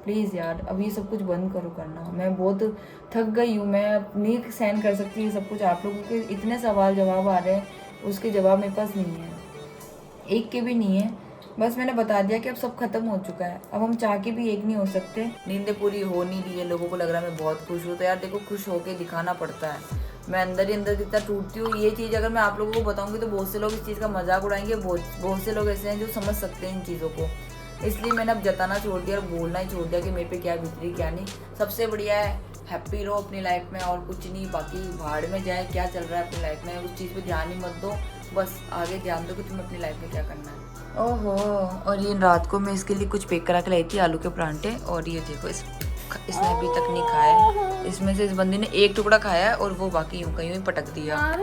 Please यार अब ये सब कुछ बंद करो करना। मैं बहुत थक गई हूँ, मैं नहीं सहन कर सकती ये सब कुछ। आप लोगों के इतने सवाल जवाब आ रहे हैं, उसके जवाब मेरे पास नहीं है, एक के भी नहीं है। बस मैंने बता दिया कि अब सब खत्म हो चुका है, अब हम चाह के भी एक नहीं हो सकते। नींदें पूरी हो नहीं रही है, लोगों को लग रहा है मैं बहुत खुश हूँ, तो यार देखो खुश होके दिखाना पड़ता है। मैं अंदर ही अंदर कितना टूटती हूँ, ये चीज़ अगर मैं आप लोगों को बताऊंगी तो बहुत से लोग इस चीज़ का मजाक उड़ाएंगे। बहुत से लोग ऐसे हैं जो समझ सकते हैं इन चीज़ों को। इसलिए मैंने अब जताना छोड़ दिया और बोलना ही छोड़ दिया कि मेरे पे क्या बीत रही क्या नहीं। सबसे बढ़िया है हैप्पी रहो अपनी लाइफ में और कुछ नहीं, बाकी भाड़ में जाए क्या चल रहा है अपनी लाइफ में उस चीज़ पे ध्यान ही मत दो। बस आगे ध्यान दो कि तुम्हें अपनी लाइफ में क्या करना है। ओहो, और ये रात को मैं इसके लिए कुछ पैक करा के लाई थी, आलू के परांठे, और ये देखो इसने अभी तक नहीं खाए। इसमें से इस बंदी ने एक टुकड़ा खाया है और वो बाकी यूं कहीं पटक दिया।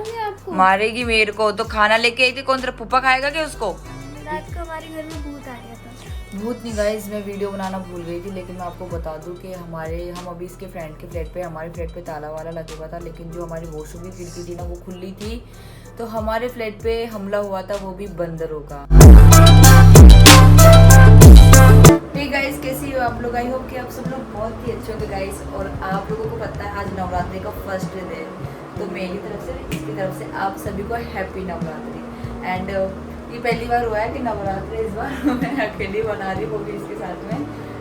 मारेगी मेरे को। तो खाना लेके आई थी, कौन तेरा पुप्पा खाएगा क्या उसको? रात को हमारे घर में भूत आ गया था। भूत नहीं गाइस, मैं वीडियो बनाना भूल गई थी, लेकिन मैं आपको बता दूं कि हम अभी इसके फ्रेंड के फ्लैट पे, हमारे फ्लैट पे ताला वाला लगा हुआ था, लेकिन जो हमारी वॉशरूम की खिड़की थी ना वो खुली थी, तो हमारे फ्लैट पे हमला हुआ था, वो भी बंदरों का। हे गाइस, कैसी हो आप लोग? आई होप कि आप सब लोग बहुत ही अच्छे होंगे गाइस। और आप लोगों को पता है आज नवरात्रि का फर्स्ट डे है, तो मेरी तरफ से, इसकी तरफ से आप सभी को हैप्पी नवरात्रि। एंड ये पहली बार हुआ है कि नवरात्रि इस बार मैं अकेली बना रही हूँ, वो भी इसके साथ में।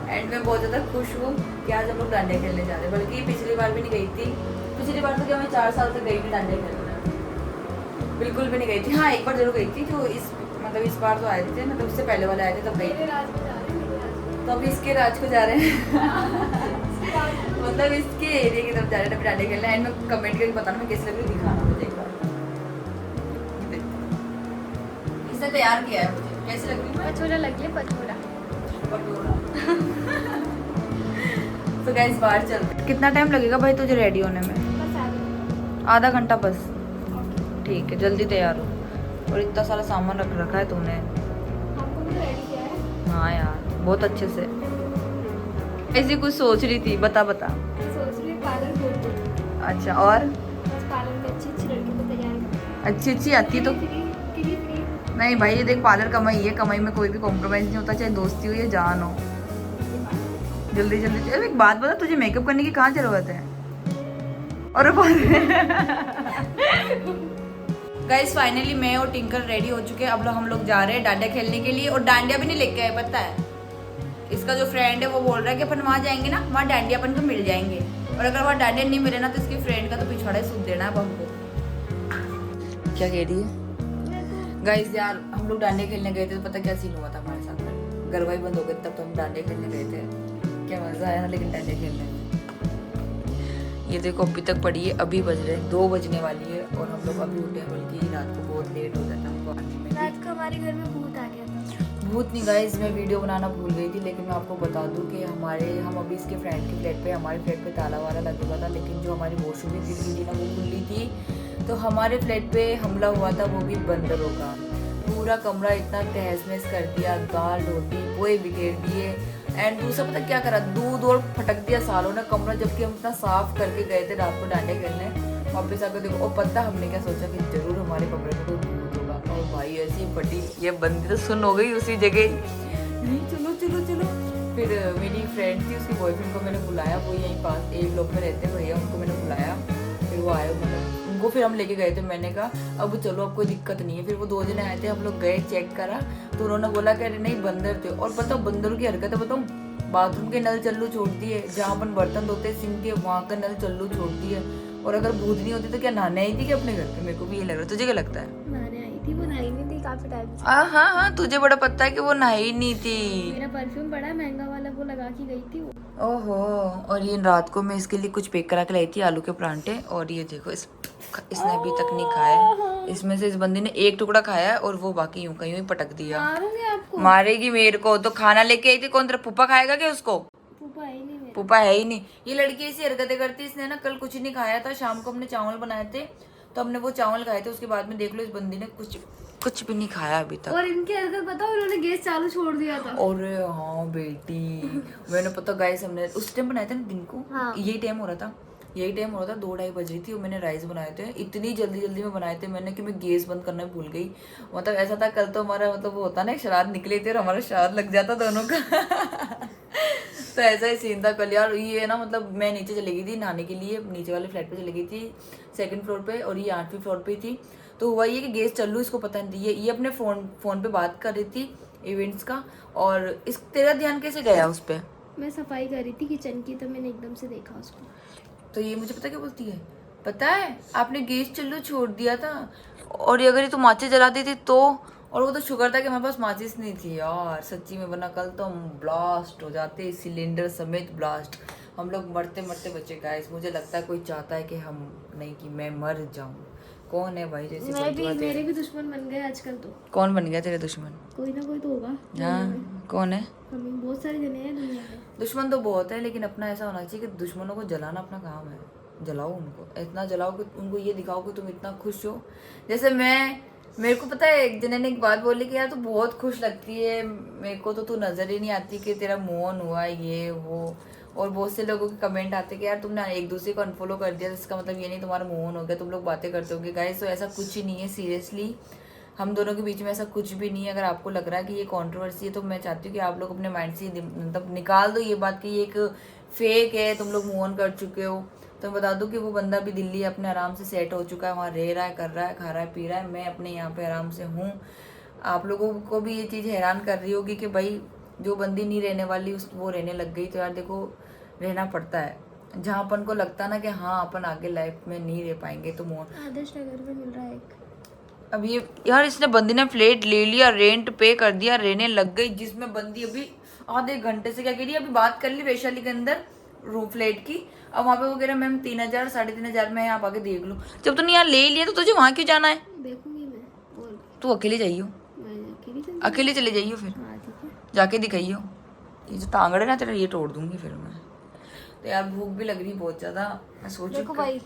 एंड मैं बहुत ज़्यादा खुश हूँ कि आज हम लोग डांडिया खेलने जा रहे हैं, बल्कि पिछली बार भी नहीं गई थी। पिछली बार तो क्या मैं 4 साल तक गई थी डांडिया खेलने, बिल्कुल भी नहीं गई थी। हाँ एक बार जरूर गई थी, जो इस बार तो आए थे, मतलब उससे पहले वाले आए थे तब गई थी। तो अभी इसके राज को जा रहे हैं मतलब इसके एरिया की तरफ जा रहे हैं डांडिया खेलने। एंड मैं कमेंट करके बताना मैं कैसे लग रही, दिखाना मुझे एक बार। इसने तैयार किया है मुझे, कैसे लग रही है? पचोरा लग गया, पचोरा। तो गाइस बाहर चल। कितना टाइम लगेगा भाई तुझे रेडी होने में? बस आधा घंटा बस। ठीक है, जल्दी तैयार हो। और इतना सारा सामान रख रखा है तूने। हमको भी रेडी किया है। हाँ यार बहुत अच्छे से। ऐसी कुछ सोच रही थी, बता। सोच रही हूँ पार्लर खोल दूँ। अच्छा, और बस पार्लर में अच्छी अच्छी लड़की को तैयार कर। अच्छी आती तो फ्री नहीं भाई, ये देख पार्लर कमाई है, कमाई में कोई भी कॉम्प्रोमाइज नहीं होता, चाहे दोस्ती हो या जान हो। जल्दी जल्दी। एक बात बता, तुझे मेकअप करने की कहाँ जरूरत है? और गाइस फाइनली मैं और टिंकर रेडी हो चुके हैं। अब हम लोग जा रहे हैं डांडिया खेलने के लिए, और डांडिया भी नहीं लेके आए पता है। इसका जो फ्रेंड है वो बोल रहा है कि अपन वहाँ जाएंगे ना, वहाँ डांडिया अपन को मिल जाएंगे, और अगर वहाँ डांडिया नहीं मिले ना तो इसके फ्रेंड का तो पिछवाड़ा सूद देना है अब हमको। क्या कह रही है गाइस? यार हम लोग डांडिया खेलने गए थे तो पता क्या सीन हुआ था हमारे साथ में, गरबा ही बंद हो गए तब तो हम डांडिया खेलने गए थे। क्या मजा आया ना लेकिन डांडिया खेलने में। ये देखो अभी तक पड़ी है, अभी बज रहे 2 बजने वाली है और हम लोग अभी उठे, बल्कि रात को बहुत लेट हो जाता हमको आने में। रात को हमारे घर में भूत आ गया था। भूत नहीं गाइस, मैं वीडियो बनाना भूल गई थी, लेकिन मैं आपको बता दूं कि हम अभी इसके फ्रेंड के फ्लैट पे, हमारे फ्लैट पे ताला वाला लगा हुआ था, लेकिन जो हमारी वॉशरूम की खिड़की थी ना वो खुली थी, तो हमारे फ्लैट पे हमला हुआ था, वो भी बंदरों का। पूरा कमरा इतना तहस नहस कर दिया, दाल रोटी पोए बिखेर दिए। एंड दूसरा पता क्या करा, दूध और फटक दिया सालों ने कमरा, जबकि हम इतना साफ करके गए थे रात को डांडिया खेलने। वापस आकर देखो, और पता हमने क्या सोचा कि जरूर हमारे कमरे में कोई भूत होगा, और भाई ऐसी फटी ये बंदी तो सुन हो गई उसी जगह। नहीं चलो चलो चलो। फिर मेरी फ्रेंड थी, उसके बॉयफ्रेंड को मैंने बुलाया, वो यहीं पास एक ब्लॉक में रहते भैया, उनको मैंने बुलाया, फिर वो आए, उनको फिर हम लेके गए थे। मैंने कहा अब चलो अब कोई दिक्कत नहीं है। फिर वो 2 जने आए थे, हम लोग गए चेक करा, तो उन्होंने बोला कि अरे नहीं बंदर थे। और बताओ बंदरों की हरकत है बताऊँ, बाथरूम के नल चालू छोड़ दिए, जहाँ अपन बर्तन धोते सिंक के वहाँ का नल चालू छोड़ दिए। और अगर भूत नहीं होती तो क्या नहाने आई थी क्या अपने घर पे? मेरे को भी ये लग रहा है, तुझे क्या लगता है? नहाने आई थी, वो नहाई नहीं थी काफी टाइम से। हाँ, तुझे बड़ा पता है कि वो नहाई नहीं थी। मेरा परफ्यूम बड़ा महंगा वाला वो लगा के गई थी वो। ओहो, और ये रात को मैं इसके लिए कुछ पैक करा के लाई थी, आलू के परांठे, और ये देखो इसने अभी तक नहीं खाए। इसमें से इस बंदी ने एक टुकड़ा खाया है और वो बाकी यूं कहीं पटक दिया। आपको मारेगी मेरे को। तो खाना लेके आई थी, कौन तेरा पुप्पा खाएगा क्या उसको? पुप्पा है ही नहीं मेरा। पुप्पा है ही नहीं। ये लड़की ऐसी हरकतें करती है। इसने ना कल कुछ नहीं खाया था, शाम को हमने चावल बनाए थे, तो हमने वो चावल खाए थे, उसके बाद में देख लो इस बंदी ने कुछ भी नहीं खाया अभी तक। और इनकी हरकत बताओ, उन्होंने गैस चालू छोड़ दिया था। और हाँ बेटी, मैंने पता गाइस हमने उस टाइम बनाए थे ना दिन को। हाँ। यही टाइम हो रहा था 2-2:30 बज रही थी, और मैंने राइस बनाए थे, इतनी जल्दी जल्दी में बनाए थे मैंने कि मैं गैस बंद करना भूल गई। मतलब ऐसा था कल तो हमारा मतलब वो होता ना, शराध निकले थे और हमारा श्राद्ध लग जाता दोनों का तो ऐसा ही सीन था कल यार। ये ना मतलब मैं नीचे चली गई थी नहाने के लिए, नीचे वाले फ्लैट पे चली गई थी 2nd फ्लोर पे, और ये 8वीं फ्लोर पे थी। तो हुआ ये कि गैस चालू, इसको पता नहीं थी, ये अपने फ़ोन पे बात कर रही थी इवेंट्स का। और इस तेरा ध्यान कैसे गया उस पर? मैं सफाई कर रही थी किचन की, तो मैंने एकदम से देखा उसको। तो ये मुझे पता क्या बोलती है, पता है आपने गैस चालू छोड़ दिया था, और ये अगर ये तो माचिस जला दी थी तो। और वो तो शुक्र था कि हमारे पास माचिस नहीं थी यार, सच्ची में, वरना कल तो हम ब्लास्ट हो जाते, सिलेंडर समेत ब्लास्ट। हम लोग मरते मरते बचे गाइस। मुझे लगता है कोई चाहता है कि हम नहीं, कि मैं मर जाऊं। कौन है भाई जैसे मैं भी, मेरे भी दुश्मन बन गए आजकल तो। कौन बन गया तेरे दुश्मन? कोई ना कोई तो होगा। हाँ कौन है? हमें बहुत सारे जने हैं दुनिया में। दुश्मन तो बहुत है, लेकिन अपना ऐसा होना चाहिए कि दुश्मनों को जलाना अपना काम है। जलाओ उनको, इतना जलाओ कि उनको ये दिखाओ कि तुम इतना खुश हो। जैसे मेरे को पता है एक जने ने एक बात बोली कि यार तू बहुत खुश लगती है, मेरे को तो तू नजर ही नहीं आती कि तेरा मोहन हुआ ये वो। और बहुत से लोगों के कमेंट आते कि यार तुमने एक दूसरे को अनफॉलो कर दिया, इसका मतलब ये नहीं तुम्हारा मोहन हो गया, तुम लोग बातें करते होगे। गाइस तो ऐसा कुछ ही नहीं है, सीरियसली हम दोनों के बीच में ऐसा कुछ भी नहीं है। अगर आपको लग रहा है कि ये कंट्रोवर्सी है, तो मैं चाहती हूँ कि आप लोग अपने माइंड से मतलब निकाल दो ये बात कि ये एक फेक है, तुम लोग मूव ऑन कर चुके हो। तो मैं बता दूं कि वो बंदा भी दिल्ली अपने आराम से सेट हो चुका है, वहाँ रह रहा है, कर रहा है, खा रहा है, पी रहा है। मैं अपने यहाँ पे आराम से हूँ। आप लोगों को भी ये चीज़ हैरान कर रही होगी कि भाई जो बंदी नहीं रहने वाली उस वो रहने लग गई। तो यार देखो, रहना पड़ता है जहाँ अपन को लगता है ना कि हाँ अपन आगे लाइफ में नहीं रह पाएंगे, तो आदर्श नगर में मिल रहा है एक। अब ये यार इसने बंदी ने फ्लैट ले लिया, रेंट पे कर दिया, रहने लग गई, जिसमें बंदी अभी आधे घंटे से क्या कह रही है, अभी बात कर ली वैशाली के अंदर रूम फ्लैट की। अब वहाँ पे वो कह रहा है मैम 3,000 3,500 में आप आके देख लो। जब तूने यहाँ ले लिया तो तुझे वहाँ क्यों जाना है? देखूंगी मैं। और तू अकेले जाइयो, मैं अकेली अकेले चले जाइयो, फिर हाँ ठीक है। जाके दिखाइयो। ये जो टांगड़े ना तेरा ये तोड़ दूंगी फिर मैं। तो यार भूख भी लग रही बहुत ज्यादा, मैं सोच देखो भाई,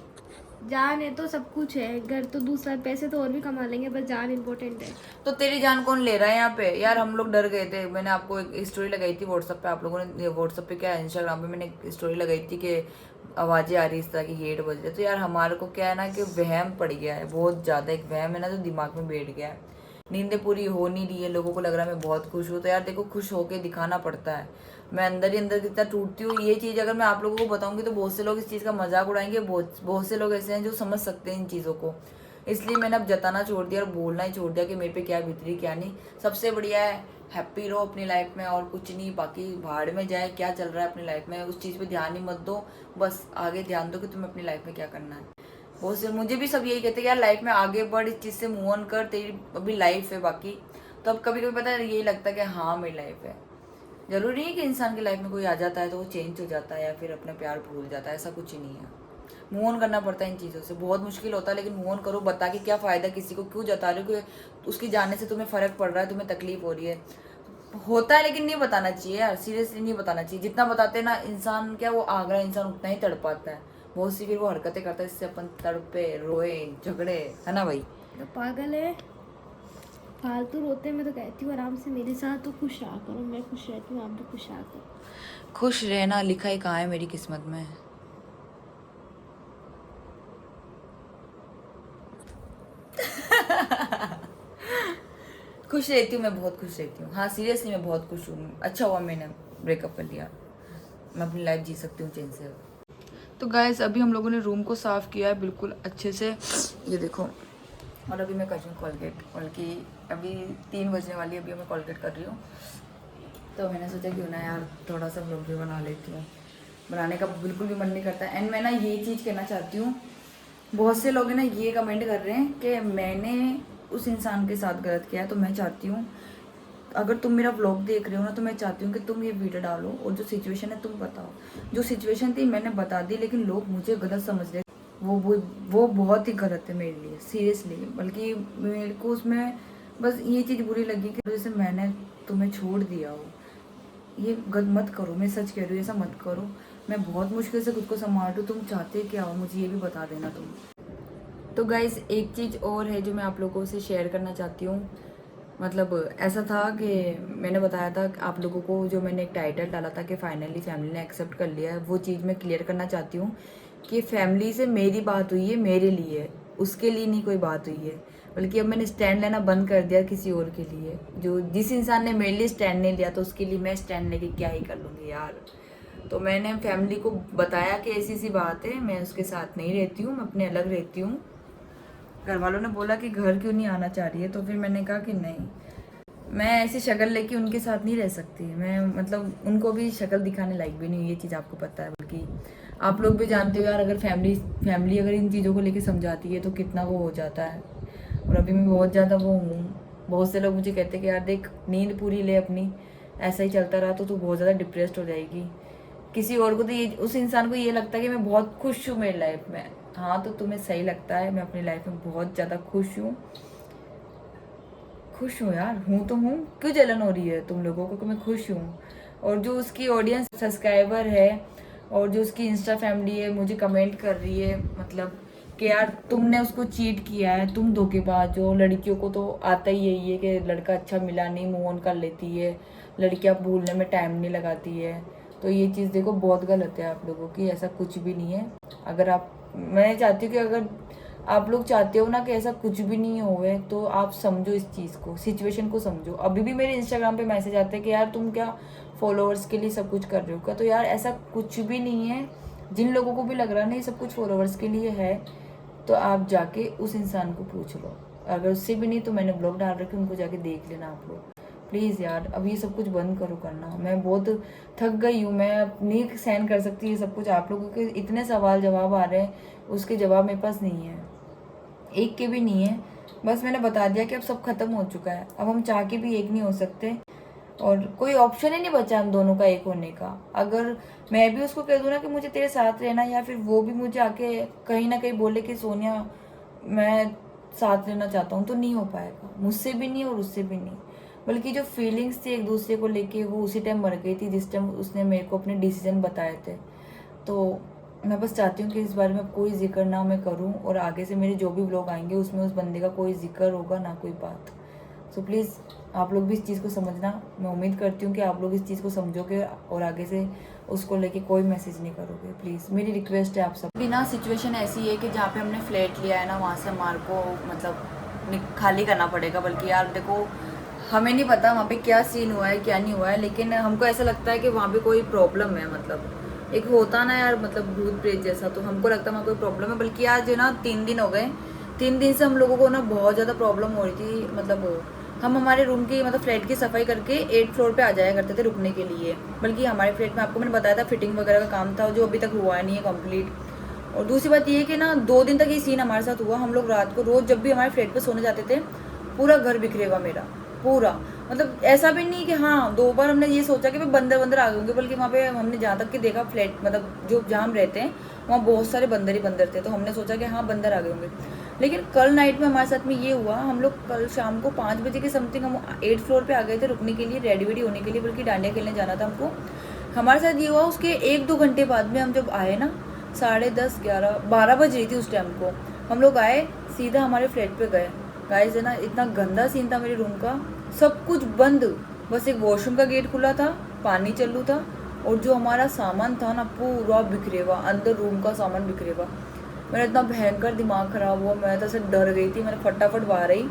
जान है तो सब कुछ है, घर तो दूसरा, पैसे तो और भी कमा लेंगे, बस जान इम्पोर्टेंट है। तो तेरी जान कौन ले रहा है यहाँ पे? यार हम लोग डर गए थे। मैंने आपको एक स्टोरी लगाई थी व्हाट्सएप पे, आप लोगों ने व्हाट्सएप पे क्या इंस्टाग्राम पे मैंने एक स्टोरी लगाई थी कि आवाज़ें आ रही इस तरह की, गेट बज रहे। तो यार हमारे को क्या है ना कि वहम पड़ गया है बहुत ज़्यादा, एक वहम है ना जो दिमाग में बैठ गया है। नींदें पूरी हो नहीं रही है, लोगों को लग रहा है मैं बहुत खुश हूँ। तो यार देखो, खुश होके दिखाना पड़ता है। मैं अंदर ही अंदर कितना टूटती हूँ। ये चीज़ अगर मैं आप लोगों को बताऊंगी तो बहुत से लोग इस चीज़ का मजाक उड़ाएंगे। बहुत से लोग ऐसे हैं जो समझ सकते हैं इन चीज़ों को। इसलिए मैंने अब जताना छोड़ दिया और बोलना ही छोड़ दिया कि मेरे पे क्या बीतरी क्या नहीं। सबसे बढ़िया है हैप्पी रहो अपनी लाइफ में, और कुछ नहीं। बाकी भाड़ में जाए क्या चल रहा है अपनी लाइफ में, उस चीज़ पे ध्यान ही मत दो। बस आगे ध्यान दो कि तुम्हें अपनी लाइफ में क्या करना है। बहुत से मुझे भी सब यही कहते हैं यार लाइफ में आगे बढ़, इस चीज़ से मूव ऑन कर, तेरी अभी लाइफ है बाकी। तो अब कभी कभी पता है यही लगता है कि हाँ मेरी लाइफ है। जरूरी नहीं है कि इंसान की लाइफ में कोई आ जाता है तो वो चेंज हो जाता है या फिर अपने प्यार भूल जाता है, ऐसा कुछ ही नहीं है। मूव ऑन करना पड़ता है इन चीज़ों से, बहुत मुश्किल होता है, लेकिन मूव ऑन करो। बता के क्या फ़ायदा, किसी को क्यों जता रहे हो कि उसकी जाने से तुम्हें फ़र्क पड़ रहा है, तुम्हें तकलीफ हो रही है। होता है लेकिन नहीं बताना चाहिए यार, सीरियसली नहीं बताना चाहिए। जितना बताते हैं ना इंसान, क्या वो आगरा इंसान उतना ही तड़पाता है। बहुत सी फिर वो हरकतें करता है जिससे अपन तड़पे, रोए, झगड़े, है ना भाई? तो पागल है, फालतू रोते। मैं तो कहती हूँ आराम से मेरे साथ तो खुश रहा करो, मैं खुश रहती हूँ, आप भी खुश रहा करो। खुश रहना लिखा ही कहाँ है मेरी किस्मत में। खुश रहती हूँ मैं, बहुत खुश रहती हूँ। हाँ सीरियसली मैं बहुत खुश हूँ। अच्छा हुआ मैंने ब्रेकअप कर लिया, मैं अपनी लाइफ जी सकती हूँ चैन से। तो गाइस अभी हम लोगों ने रूम को साफ़ किया है बिल्कुल अच्छे से, ये देखो। और अभी मैं कर रही हूँ कोलगेट, बल्कि अभी 3 बजने वाली है, अभी मैं कोलगेट कर रही हूँ। तो मैंने सोचा क्यों ना यार थोड़ा सा व्लॉग भी बना लेती हूँ। बनाने का बिल्कुल भी मन नहीं करता। एंड मैं ना ये चीज़ कहना चाहती हूँ, बहुत से लोग ना ये कमेंट कर रहे हैं कि मैंने उस इंसान के साथ गलत किया है। तो मैं चाहती हूँ, अगर तुम मेरा व्लॉग देख रहे हो ना, तो मैं चाहती हूँ कि तुम ये वीडियो डालो और जो सिचुएशन है तुम बताओ। जो सिचुएशन थी मैंने बता दी, लेकिन लोग मुझे गलत समझ रहे, वो बहुत ही गलत है मेरे लिए, सीरियसली। बल्कि मेरे को उसमें बस ये चीज़ बुरी लगी कि जैसे मैंने तुम्हें छोड़ दिया हो। ये मत करो, मैं सच कह रही हूँ, ऐसा मत करो। मैं बहुत मुश्किल से खुद को संभाल रही हूँ। तुम चाहते क्या हो मुझे ये भी बता देना तुम। तो गाइज़ एक चीज़ और है जो मैं आप लोगों से शेयर करना चाहती हूँ। मतलब ऐसा था कि मैंने बताया था आप लोगों को, जो मैंने एक टाइटल डाला था कि फाइनली फैमिली ने एक्सेप्ट कर लिया है, वो चीज़ मैं क्लियर करना चाहती हूँ कि फैमिली से मेरी बात हुई है मेरे लिए, उसके लिए नहीं कोई बात हुई है। बल्कि अब मैंने स्टैंड लेना बंद कर दिया किसी और के लिए। जो जिस इंसान ने मेरे लिए स्टैंड नहीं लिया तो उसके लिए मैं स्टैंड लेके क्या ही कर लूँगी यार। तो मैंने फैमिली को बताया कि ऐसी सी बात है, मैं उसके साथ नहीं रहती हूँ, मैं अपने अलग रहती हूँ। घर वालों ने बोला कि घर क्यों नहीं आना चाह रही है, तो फिर मैंने कहा कि नहीं, मैं ऐसी शक्ल लेके उनके साथ नहीं रह सकती। मैं मतलब उनको भी शक्ल दिखाने लायक भी नहीं, ये चीज़ आपको पता है। बल्कि आप लोग भी जानते हो यार, अगर फैमिली अगर इन चीज़ों को लेके समझाती है तो कितना वो हो जाता है। और अभी मैं बहुत ज़्यादा वो हूँ। बहुत से लोग मुझे कहते हैं कि यार देख, नींद पूरी ले अपनी, ऐसा ही चलता रहा तो तू बहुत ज़्यादा डिप्रेस्ड हो जाएगी। किसी और को तो ये, उस इंसान को ये लगता है कि मैं बहुत खुश हूँ मेरी लाइफ में। हाँ, तो तुम्हें सही लगता है, मैं अपनी लाइफ में बहुत ज़्यादा खुश हूँ। खुश हूँ यार, हूँ तो हूँ, क्यों जलन हो रही है तुम लोगों को कि मैं खुश हूँ। और जो उसकी ऑडियंस सब्सक्राइबर है और जो उसकी इंस्टा फैमिली है मुझे कमेंट कर रही है, मतलब कि यार तुमने उसको चीट किया है, तुम धोखेबाज हो। लड़कियों को तो आता ही यही है कि लड़का अच्छा मिला नहीं, मूव ऑन कर लेती है, लड़कियां भूलने में टाइम नहीं लगाती है। तो ये चीज़ देखो बहुत गलत है आप लोगों की, ऐसा कुछ भी नहीं है। अगर आप, मैं चाहती हूँ कि अगर आप लोग चाहते हो ना कि ऐसा कुछ भी नहीं होवे, तो आप समझो इस चीज़ को, सिचुएशन को समझो। अभी भी मेरे इंस्टाग्राम पे मैसेज आते हैं कि यार तुम क्या फॉलोअर्स के लिए सब कुछ कर रहे हो क्या? तो यार ऐसा कुछ भी नहीं है। जिन लोगों को भी लग रहा है ना ये सब कुछ फॉलोअर्स के लिए है, तो आप जाके उस इंसान को पूछ लो। अगर उससे भी नहीं तो मैंने ब्लॉग डाल रखे, उनको जाके देख लेना आप लोग। प्लीज़ यार, अब ये सब कुछ बंद करो करना। मैं बहुत थक गई हूँ, मैं नहीं सहन कर सकती ये सब कुछ। आप लोगों के इतने सवाल जवाब आ रहे हैं, उसके जवाब मेरे पास नहीं है, एक के भी नहीं है। बस मैंने बता दिया कि अब सब खत्म हो चुका है, अब हम चाह के भी एक नहीं हो सकते और कोई ऑप्शन ही नहीं बचा हम दोनों का एक होने का। अगर मैं भी उसको कह दूँ ना कि मुझे तेरे साथ रहना, या फिर वो भी मुझे आके कहीं ना कहीं बोले कि सोनिया मैं साथ रहना चाहता हूँ, तो नहीं हो पाएगा, मुझसे भी नहीं और उससे भी नहीं। बल्कि जो फीलिंग्स थी एक दूसरे को लेके वो उसी टाइम मर गई थी जिस टाइम उसने मेरे को अपने डिसीजन बताए थे। तो मैं बस चाहती हूँ कि इस बारे में कोई जिक्र ना मैं करूँ, और आगे से मेरे जो भी व्लॉग आएंगे उसमें उस बंदे का कोई जिक्र होगा ना कोई बात। सो प्लीज़ आप लोग भी इस चीज़ को समझना। मैं उम्मीद करती हूँ कि आप लोग इस चीज़ को समझोगे और आगे से उसको लेके कोई मैसेज नहीं करोगे। प्लीज़ मेरी रिक्वेस्ट है आप सब। बिना सिचुएशन ऐसी है कि जहाँ पे हमने फ्लैट लिया है ना, वहाँ से हमारे को मतलब खाली करना पड़ेगा। बल्कि यार देखो, हमें नहीं पता वहाँ पे क्या सीन हुआ है क्या नहीं हुआ है, लेकिन हमको ऐसा लगता है कि वहाँ पे कोई प्रॉब्लम है। मतलब एक होता ना यार, मतलब भूत प्रेत जैसा, तो हमको लगता है वहाँ कोई प्रॉब्लम है। बल्कि आज ना 3 दिन हो गए, 3 दिन से हम लोगों को ना बहुत ज़्यादा प्रॉब्लम हो रही थी। मतलब हम हमारे रूम की मतलब फ्लैट की सफाई करके 8th फ्लोर पे आ जाया करते थे रुकने के लिए। बल्कि हमारे फ्लैट में आपको मैंने बताया था फिटिंग वगैरह का काम था जो अभी तक हुआ नहीं है कंप्लीट। और दूसरी बात ये है कि ना 2 दिन तक ये सीन हमारे साथ हुआ। हम लोग रात को रोज़ जब भी हमारे फ्लैट पे सोने जाते थे, पूरा घर बिखरेगा मेरा पूरा। मतलब ऐसा भी नहीं कि हाँ 2 बार हमने ये सोचा कि भाई बंदर बंदर आ गए होंगे, बल्कि वहाँ पे हमने जहाँ तक कि देखा फ्लैट मतलब जो जहाँ हम रहते हैं वहाँ बहुत सारे बंदर ही बंदर थे, तो हमने सोचा कि हाँ बंदर आ गए होंगे। लेकिन कल नाइट में हमारे साथ में ये हुआ, हम लोग कल शाम को 5 बजे के समथिंग हम 8th फ्लोर पे आ गए थे रुकने के लिए, रेडी वेडी होने के लिए, बल्कि डांडिया खेलने जाना था हमको। हमारे साथ ये हुआ उसके 1-2 घंटे बाद में हम जब आए ना, 10:30 11 12 बज रही थी उस टाइम को, हम लोग आए सीधा हमारे फ्लैट पे गए। गाइस है ना, इतना गंदा सीन था मेरे रूम का, सब कुछ बंद, बस एक वॉशरूम का गेट खुला था, पानी चालू था, और जो हमारा सामान था ना पूरा बिखरे हुआ, अंदर रूम का सामान बिखरे हुआ। मेरा इतना भयंकर दिमाग ख़राब हुआ, मैं तो ऐसे डर गई थी। मैंने फटाफट बाहर आई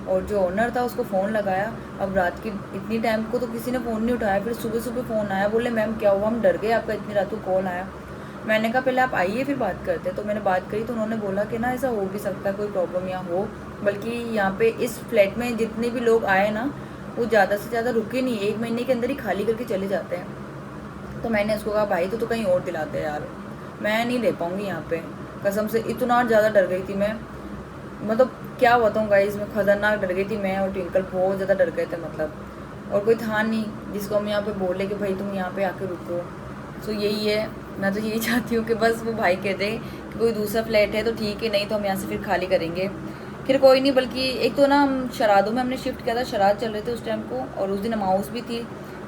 और जो ओनर था उसको फ़ोन लगाया। अब रात की इतनी टाइम को तो किसी ने फ़ोन नहीं उठाया, फिर सुबह सुबह फ़ोन आया, बोले मैम क्या हुआ, हम डर गए, आपका इतनी रात को कॉल आया। मैंने कहा पहले आप आइए फिर बात करते हैं। तो मैंने बात करी तो उन्होंने बोला कि ना ऐसा हो भी सकता है कोई प्रॉब्लम यहाँ हो, बल्कि यहाँ पे इस फ्लैट में जितने भी लोग आए ना वो ज़्यादा से ज़्यादा रुके नहीं, 1 महीने के अंदर ही खाली करके चले जाते हैं। तो मैंने उसको कहा भाई तो कहीं और दिलाते यार, मैं नहीं ले पाऊँगी यहाँ पे, कसम से इतना ज़्यादा डर गई थी मैं। मतलब क्या बताऊँ गाइस, मैं खतरनाक डर गई थी, मैं और ट्विंकल बहुत ज़्यादा डर गए थे मतलब। और कोई था नहीं जिसको हम यहाँ पे बोले कि भाई तुम यहाँ पे आके रुको। सो यही है, मैं तो यही चाहती हूँ कि बस वो भाई कहते कि कोई दूसरा फ्लैट है तो ठीक है, नहीं तो हम यहाँ से फिर खाली करेंगे। फिर कोई नहीं, बल्कि एक तो ना हम शरादों में हमने शिफ्ट किया था, शराद चल रहे थे उस टाइम को, और उस दिन अमाउस भी थी,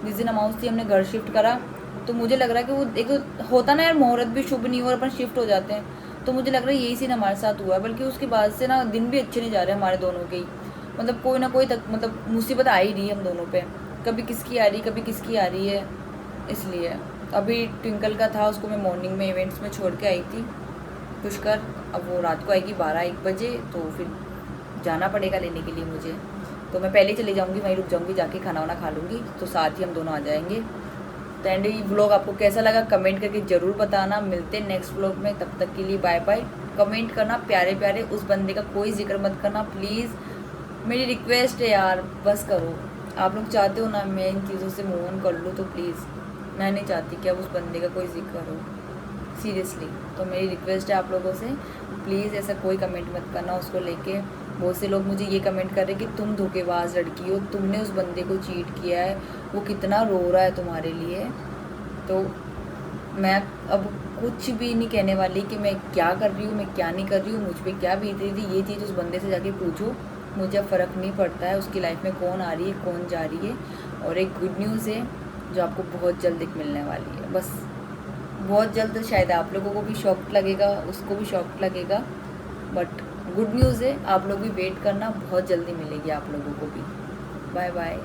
जिस दिन अमाउस थी हमने घर शिफ्ट करा। तो मुझे लग रहा है कि वो एक तो होता ना यार, मुहूर्त भी शुभ नहीं हो और अपन शिफ्ट हो जाते हैं, तो मुझे लग रहा है यही सीन हमारे साथ हुआ है। बल्कि उसके बाद से ना दिन भी अच्छे नहीं जा रहे हमारे दोनों के ही, मतलब कोई ना कोई तक मतलब मुसीबत आ ही रही है हम दोनों पे, कभी किसकी आ रही कभी किसकी आ रही है। इसलिए अभी ट्विंकल का था, उसको मैं मॉर्निंग में इवेंट्स में छोड़ के आई थी पुष्कर, अब वो रात को आएगी 12-1 बजे, तो फिर जाना पड़ेगा लेने के लिए मुझे। तो मैं पहले चली जाऊँगी, वहीं रुक जाऊँगी, जाके खाना वाना खा लूँगी, तो साथ ही हम दोनों आ जाएंगे। तो एंड ये व्लॉग आपको कैसा लगा कमेंट करके ज़रूर बताना। मिलते हैं नेक्स्ट व्लॉग में, तब तक के लिए बाय बाय। कमेंट करना प्यारे प्यारे, उस बंदे का कोई जिक्र मत करना प्लीज़, मेरी रिक्वेस्ट है यार, बस करो। आप लोग चाहते हो ना मैं इन चीज़ों से मूव ऑन कर लूँ, तो प्लीज़ मैं नहीं चाहती कि अब उस बंदे का कोई जिक्र हो, सीरियसली। तो मेरी रिक्वेस्ट है आप लोगों से, प्लीज़ ऐसा कोई कमेंट मत करना उसको लेके। बहुत से लोग मुझे ये कमेंट कर रहे हैं कि तुम धोखेबाज लड़की हो, तुमने उस बंदे को चीट किया है, वो कितना रो रहा है तुम्हारे लिए। तो मैं अब कुछ भी नहीं कहने वाली कि मैं क्या कर रही हूँ, मैं क्या नहीं कर रही हूँ, मुझ पर क्या बीत रही थी। ये चीज़ उस बंदे से जाके पूछो, मुझे फ़र्क नहीं पड़ता है उसकी लाइफ में कौन आ रही है कौन जा रही है। और एक गुड न्यूज़ है जो आपको बहुत जल्द एक मिलने वाली है, बस बहुत जल्द। शायद आप लोगों को भी शॉक लगेगा, उसको भी शॉक लगेगा, बट गुड न्यूज़ है। आप लोग भी वेट करना, बहुत जल्दी मिलेगी आप लोगों को भी। Bye bye.